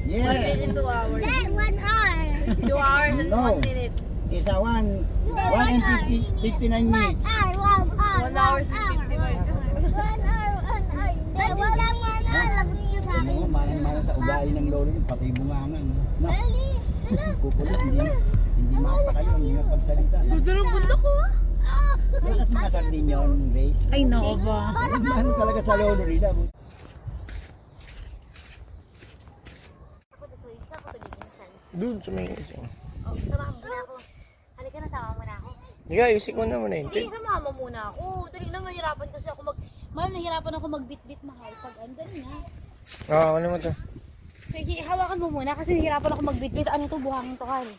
Yeah. In 2 hours. Then 1 hour. 2 hours and No. 1 minute. It's a 1 and 59 minutes. 1 hours and 55. 1 hour. Then 1 hour. Ano nga, malang-malang sa ugali ng lolo niyo, pati bungangan. No, kukulit, hindi makapakayo, hindi mapagsalita. Dulo ng bundok ko ah. Bakit mga sardin yun, Grace? Ay, nako ba? Ano talaga sa lolo nila? Doon sa may isang. Oh, samahan mo na ako. Halika na, sama mo na ako. Higa, ayusin ko na muna yun. Hindi, samahan mo muna ako. Dali na, nahirapan kasi ako Mahal, nahirapan ako magbit-bit, mahal. Pag andali na. Oo, ano mo to? Sige, hawakan mo muna kasi nahirapan ako magbit-bit. Ano to, buhangin to, Kari?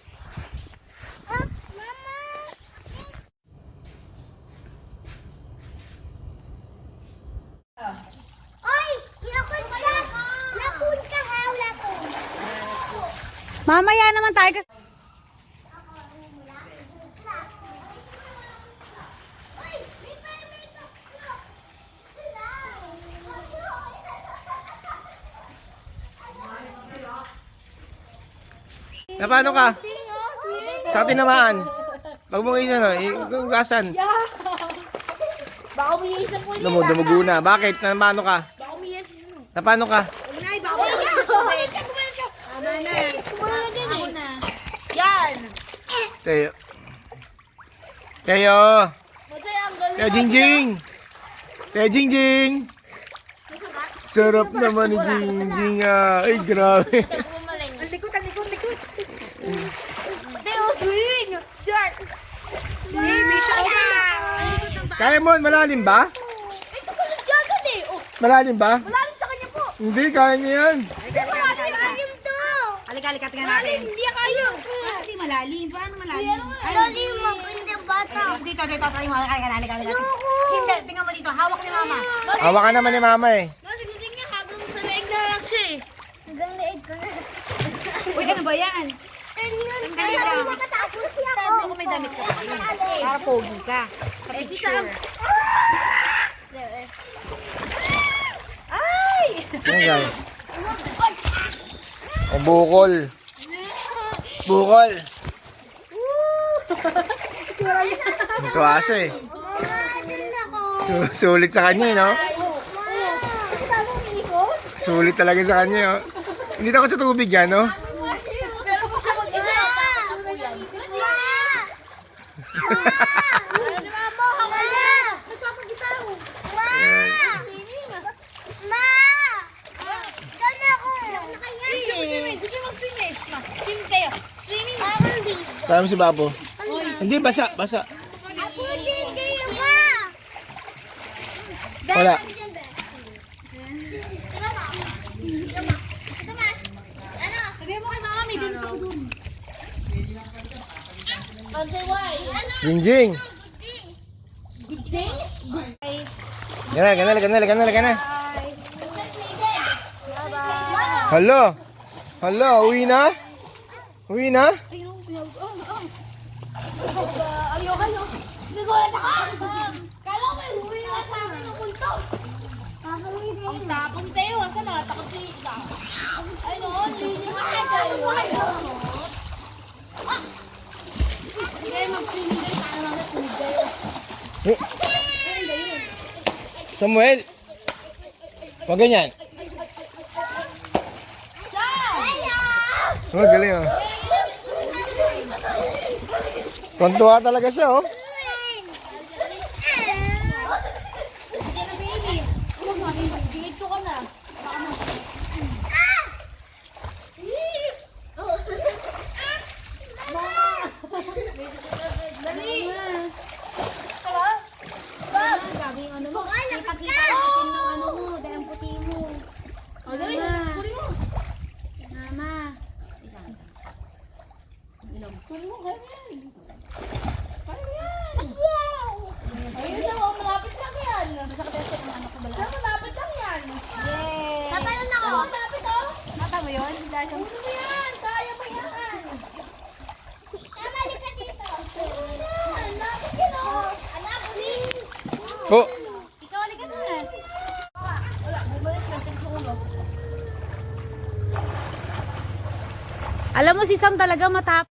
Mamaya naman tayo kasi... Na paano ka? Sa tinamaan. Pag mong isa no, igugasan. Baka umiisa po niya. Dumugo na. Bakit? Na paano ka? Baka umiisa. Na paano ka? Inay, baka umiisa. Tama na. Ako na. Yan. Tayo. Tayo. Masaya ang galing. Tayo, Jingjing. Tayo, Jingjing. Sarap naman ni Jingjing ah. Ay, grabe. Bumaling. Ang likod. Teo, swing. Shark. Baby, Kaya mo, malalim ba? Ito pala jacket eh. Oh, Malalim ba? malalim sa kanya po. Hindi, kaya niya yan. Malalim to. Halika, tingnan natin. Hindi kaya. Hindi malalim. Paano malalim? Malalim maganda bata. Dito. Halika. Hindi, tingnan mo dito. Hawak ni mama. Hawa ka naman ni mama eh. Kasi gusto niya habang sa leeg na lang siya eh. Hanggang leeg ko na. Uy, ano ba yan? Sandali lang. Nakataas siya Sabi ko may damit ka pa. Para pogi ka. Sa Eh, si Sam. picture. Ay! Ano yan? O, bukol. Bukol. Ito aso eh. Sulit sa kanya eh, no? Sulit talaga sa kanya, oh. Hindi takot sa tubig yan, no? Pero kung siya mag-isa, tatakbo po yan. Ayaw ni Mama, hawa niya. Nagpapagitaw. Gusto mag-finish. Swim kayo. Swimming. Kaya mo si Babo. Hindi, basa. Wala. Sabi mo kay mama, may damit ako dun. Jingjing. Gana. Hala, uwi na? Nagulat ako. Kala ko may huli na sa akin ng multo. Ang tapon tayo. Asa na? Takot si Ika. Ay noon, linis ka tayo. Hindi kayo mag-swimming kayo. Paano mag-swimming kayo? Samuel. Wag ganyan. Oh, galing oh. Tuntua talaga siya oh. Dito ka na. Dali. Sabi yung ano mo, kita-kita yung itim ng ano mo, dahil ang puti mo. Oh, dali. Kunin mo. Mama. Kunin mo. Kaya yan. Ayun na, malapit lang yan. Malapit lang yan. Yay! Tatalon ako. Malapit oh. Mata mo yun? Kunin mo yan. Kaya pa yan. Kamali ka dito. Yan, lapit yan oh. Anak, uling. Oh, Ikaw, halika na. Wala, bumalik lang sa ulo. Alam mo si Sam talaga matap.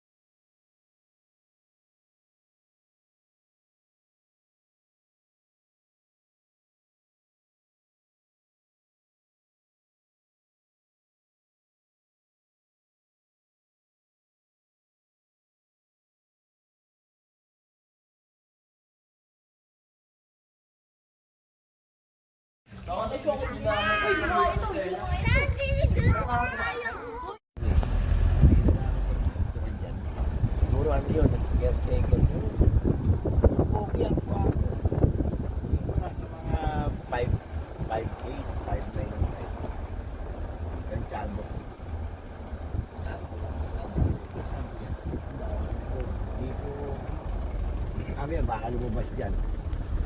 Siguro ano yun, caretaker. Okay ang kuha. Sa mga 5'8", 5'9", ganchado. Dito, kami baka lumabas dyan.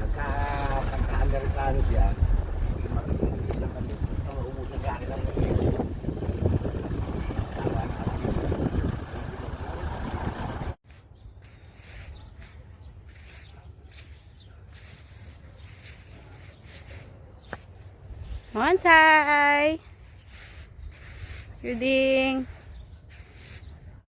Pagka-Amerikano siya, hindi makikita lang kami. Ang umusan sa akin ang mga Bonsai! Yuding!